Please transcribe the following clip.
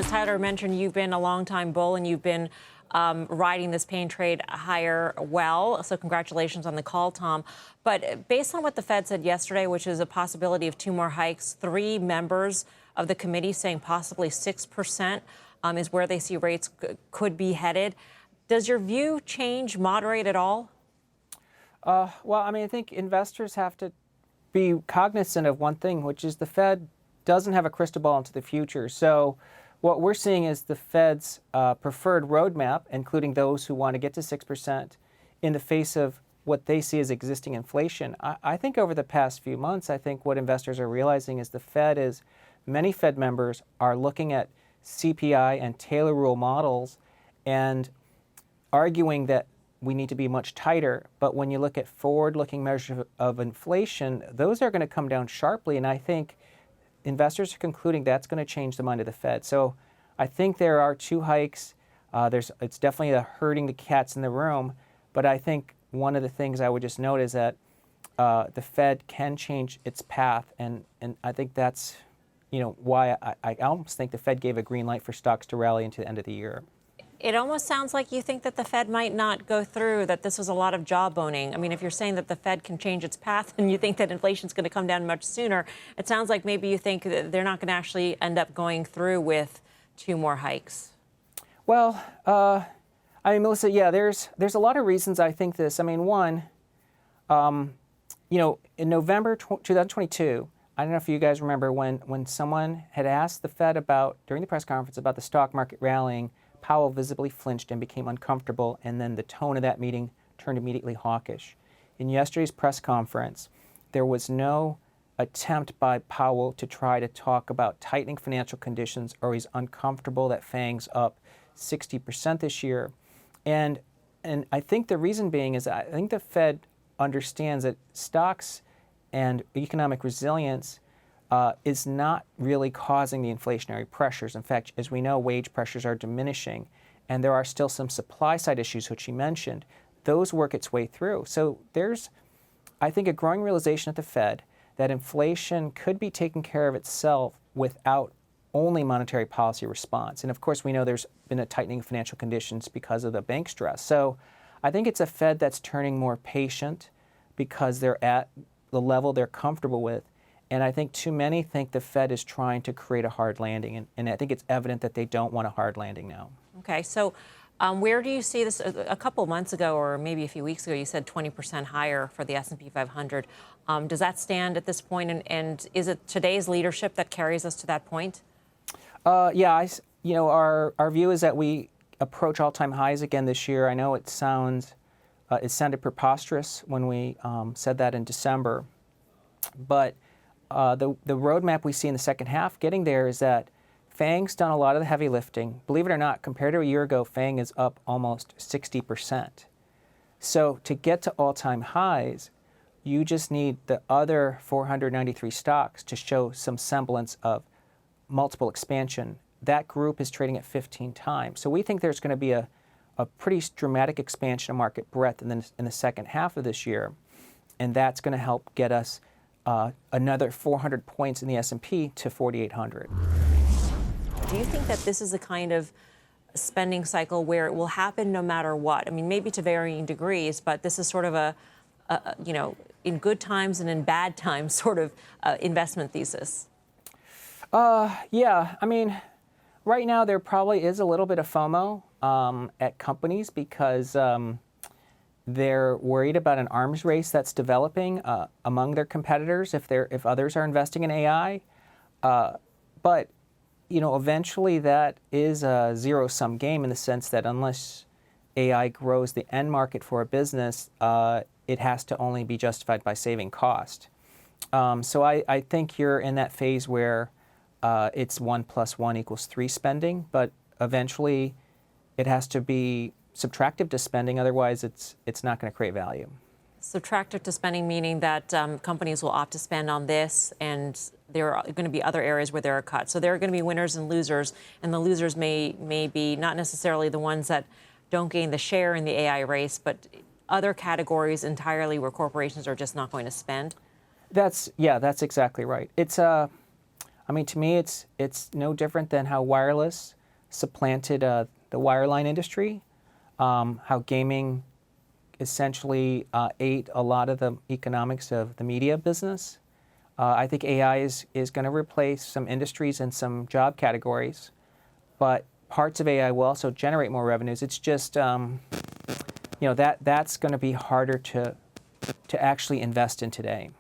as Tyler mentioned, you've been a longtime bull and you've been riding this pain trade higher well. So congratulations on the call, Tom. But based on what the Fed said yesterday, which is a possibility of 2 more hikes, 3 members of the committee saying possibly 6% is where they see rates could be headed. Does your view change, moderate at all? Well, I mean, I think investors have to be cognizant of one thing, which is the Fed doesn't have a crystal ball into the future. So what we're seeing is the Fed's preferred roadmap, including those who want to get to 6%, in the face of what they see as existing inflation. I think over the past few months, I think what investors are realizing is many Fed members are looking at CPI and Taylor rule models and arguing that we need to be much tighter. But when you look at forward-looking measures of inflation, those are going to come down sharply. And I think investors are concluding that's going to change the mind of the Fed. So I think there are 2 hikes. It's definitely hurting the cats in the room. But I think one of the things I would just note is that the Fed can change its path. And I think that's why I almost think the Fed gave a green light for stocks to rally into the end of the year. It almost sounds like you think that the Fed might not go through, that this was a lot of jawboning. I mean, if you're saying that the Fed can change its path and you think that inflation is going to come down much sooner, it sounds like maybe you think that they're not going to actually end up going through with 2 more hikes. Well, I mean, Melissa, yeah, there's a lot of reasons I think this. I mean, one, in November 2022, I don't know if you guys remember when someone had asked the Fed during the press conference about the stock market rallying, Powell visibly flinched and became uncomfortable, and then the tone of that meeting turned immediately hawkish. In yesterday's press conference, there was no attempt by Powell to try to talk about tightening financial conditions, or he's uncomfortable that FANG's up 60% this year. And I think the reason being is I think the Fed understands that stocks and economic resilience is not really causing the inflationary pressures. In fact, as we know, wage pressures are diminishing, and there are still some supply side issues, which you mentioned. Those work its way through. So there's, I think, a growing realization at the Fed that inflation could be taken care of itself without only monetary policy response. And of course, we know there's been a tightening of financial conditions because of the bank stress. So I think it's a Fed that's turning more patient because they're at the level they're comfortable with. And I think too many think the Fed is trying to create a hard landing. And I think it's evident that they don't want a hard landing now. Okay, so where do you see this? A couple of months ago, or maybe a few weeks ago, you said 20% higher for the S&P 500. Does that stand at this point? And is it today's leadership that carries us to that point? Yeah, our view is that we approach all-time highs again this year. I know it sounded preposterous when we said that in December, but the roadmap we see in the second half getting there is that FANG's done a lot of the heavy lifting. Believe it or not, compared to a year ago, FANG is up almost 60%. So to get to all-time highs, you just need the other 493 stocks to show some semblance of multiple expansion. That group is trading at 15 times. So we think there's going to be a pretty dramatic expansion of market breadth in the second half of this year, and that's going to help get us another 400 points in the S&P to 4,800. Do you think that this is a kind of spending cycle where it will happen no matter what? I mean, maybe to varying degrees, but this is sort of a in good times and in bad times sort of investment thesis. Yeah, I mean, right now there probably is a little bit of FOMO at companies because they're worried about an arms race that's developing among their competitors if others are investing in AI. But eventually that is a zero-sum game in the sense that unless AI grows the end market for a business, it has to only be justified by saving cost. So I think you're in that phase where it's 1 + 1 = 3 spending, but eventually it has to be subtractive to spending, otherwise it's not going to create value. Subtractive to spending meaning that companies will opt to spend on this, and there are going to be other areas where there are cuts. So there are going to be winners and losers, and the losers may be not necessarily the ones that don't gain the share in the AI race, but other categories entirely where corporations are just not going to spend. That's exactly right. It's I mean, to me, it's no different than how wireless supplanted the wireline industry, how gaming essentially ate a lot of the economics of the media business. I think AI is going to replace some industries and some job categories, but parts of AI will also generate more revenues. It's just, that's going to be harder to actually invest in today.